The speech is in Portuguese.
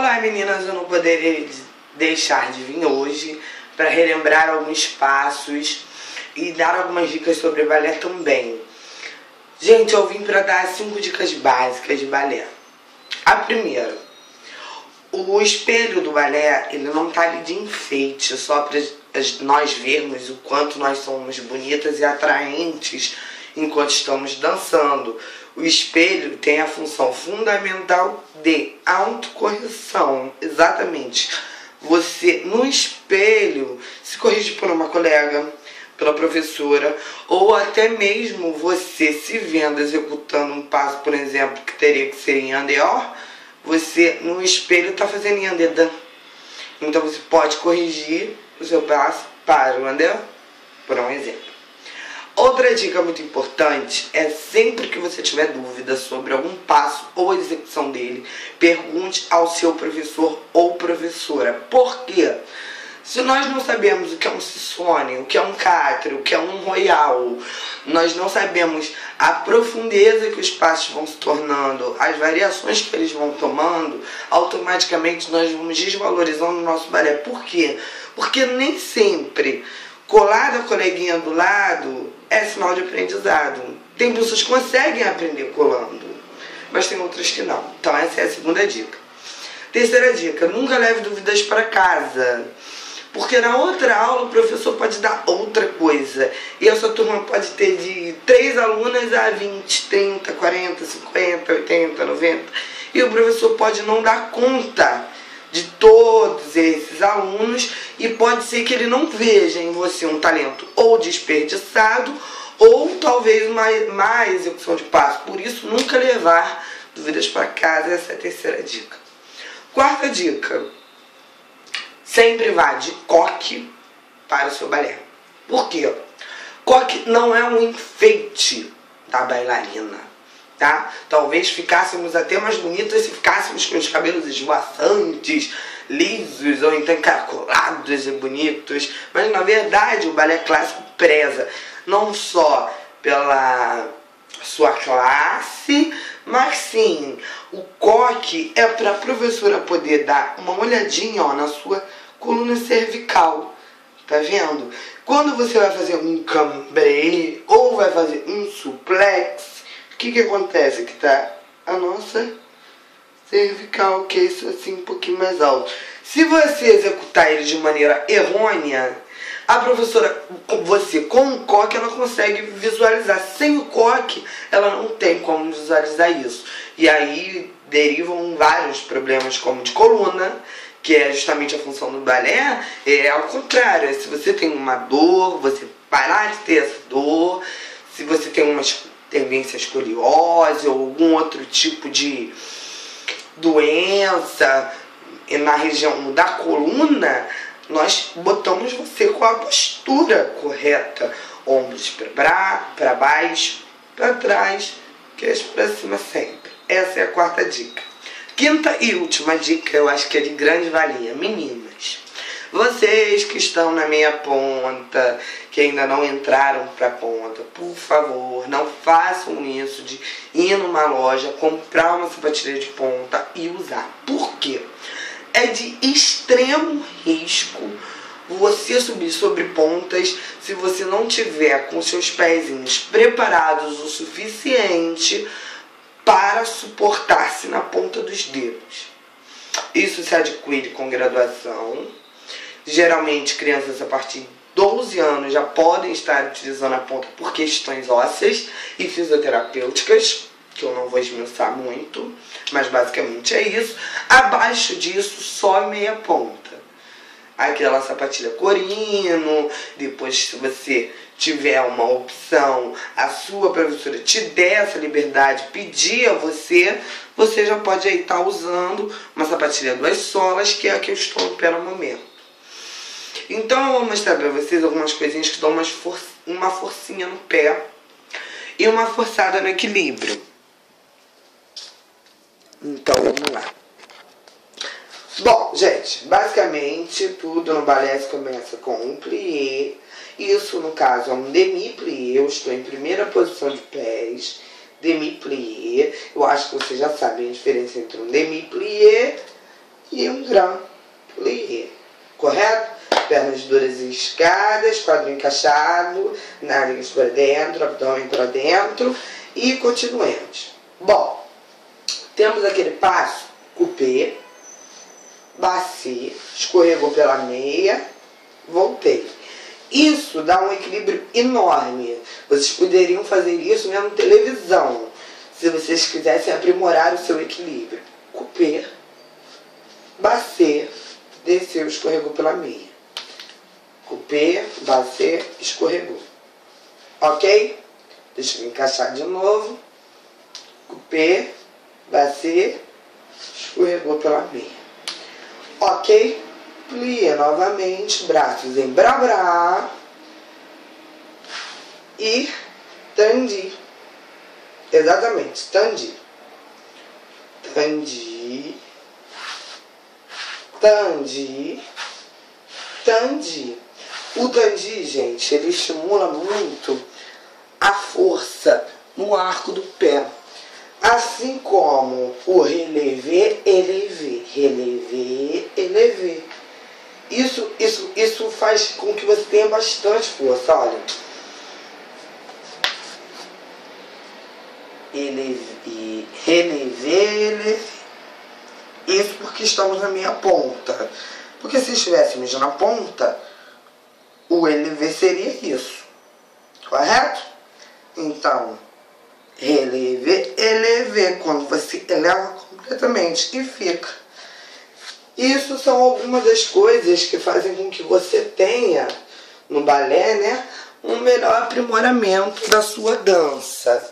Olá meninas, eu não poderia deixar de vir hoje para relembrar alguns passos e dar algumas dicas sobre balé também. Gente, eu vim para dar 5 dicas básicas de balé. A primeira, o espelho do balé, ele não tá ali de enfeite, só para nós vermos o quanto nós somos bonitas e atraentes enquanto estamos dançando. O espelho tem a função fundamental de autocorreção. Exatamente. Você, no espelho, se corrige por uma colega, pela professora, ou até mesmo você se vendo executando um passo, por exemplo, que teria que ser em andeor, você no espelho está fazendo em andedan. Então você pode corrigir o seu passo para o andeor, por um exemplo. Outra dica muito importante é sempre que você tiver dúvida sobre algum passo ou execução dele, pergunte ao seu professor ou professora. Por quê? Se nós não sabemos o que é um Sissone, o que é um Catre, o que é um Royal, nós não sabemos a profundeza que os passos vão se tornando, as variações que eles vão tomando, automaticamente nós vamos desvalorizando o nosso balé. Por quê? Porque nem sempre colar da coleguinha do lado é sinal de aprendizado. Tem pessoas que conseguem aprender colando, mas tem outras que não. Então essa é a segunda dica. Terceira dica, nunca leve dúvidas para casa. Porque na outra aula o professor pode dar outra coisa. E a sua turma pode ter de 3 alunas a 20, 30, 40, 50, 80, 90. E o professor pode não dar conta de todos esses alunos. E pode ser que ele não veja em você um talento ou desperdiçado, ou talvez uma má execução de passo. Por isso, nunca levar dúvidas para casa. Essa é a terceira dica. Quarta dica. Sempre vá de coque para o seu balé. Por quê? Coque não é um enfeite da bailarina, tá? Talvez ficássemos até mais bonitas se ficássemos com os cabelos esvoaçantes, lisos ou então encaracolados e bonitos. Mas na verdade o balé clássico preza não só pela sua classe, mas sim, o coque é para a professora poder dar uma olhadinha, ó, na sua coluna cervical, tá vendo? Quando você vai fazer um cambré ou vai fazer um suplex, o que acontece? Que tá a nossa cervical, que é isso assim um pouquinho mais alto. Se você executar ele de maneira errônea, a professora, você com o coque, ela consegue visualizar. Sem o coque, ela não tem como visualizar isso. E aí derivam vários problemas, como de coluna, que é justamente a função do balé, é ao contrário. Se você tem uma dor, você parar de ter essa dor. Se você tem uma tendência à escoliose ou algum outro tipo de doença na região da coluna, nós botamos você com a postura correta. Ombros para baixo, para trás, queixo para cima sempre. Essa é a quarta dica. Quinta e última dica, eu acho que é de grande valia. Meninas, vocês que estão na meia ponta, que ainda não entraram para a ponta, por favor, não façam isso de ir numa loja, comprar uma sapatilha de ponta e usar. Por quê? É de extremo risco você subir sobre pontas se você não tiver com seus pezinhos preparados o suficiente para suportar-se na ponta dos dedos. Isso se adquire com graduação. Geralmente crianças a partir de 12 anos já podem estar utilizando a ponta por questões ósseas e fisioterapêuticas, que eu não vou esmiuçar muito, mas basicamente é isso. Abaixo disso, só meia ponta. Aquela sapatilha corino. Depois, se você tiver uma opção, a sua professora te der essa liberdade, pedir a você, você já pode aí estar usando uma sapatilha 2 solas, que é a que eu estou no pé no momento. Então eu vou mostrar para vocês algumas coisinhas que dão uma forcinha no pé e uma forçada no equilíbrio. Então vamos lá. Bom, gente, basicamente tudo no balé começa com um plié. Isso, no caso, é um demi-plié. Eu estou em primeira posição de pés. Demi-plié. Eu acho que vocês já sabem a diferença entre um demi-plié e um grand plié. Correto? Pernas duras e escadas, quadril encaixado, nádegas para dentro, abdômen para dentro e continuemos. Bom, temos aquele passo, coupé, bassi, escorregou pela meia, voltei. Isso dá um equilíbrio enorme. Vocês poderiam fazer isso vendo televisão, se vocês quisessem aprimorar o seu equilíbrio. Coupé, bassi, desceu, escorregou pela meia. Coupé, bassi, escorregou. Ok? Deixa eu encaixar de novo. Coupé, bassi, escorregou pela meia. Ok? Plié novamente, braços em brabra e tandi. Exatamente, tandi. Tandi. Tandi. Tandi. O tandi, gente, ele estimula muito a força no arco do pé. Assim como o relevé, élevé, relevé, élevé. Isso faz com que você tenha bastante força, olha. Élevé, relevé, élevé. Isso porque estamos na minha ponta. Porque se estivéssemos na ponta, o élevé seria isso. Correto? Então, relevé, élevé, quando você eleva completamente e fica. Isso são algumas das coisas que fazem com que você tenha, no balé, né, um melhor aprimoramento da sua dança.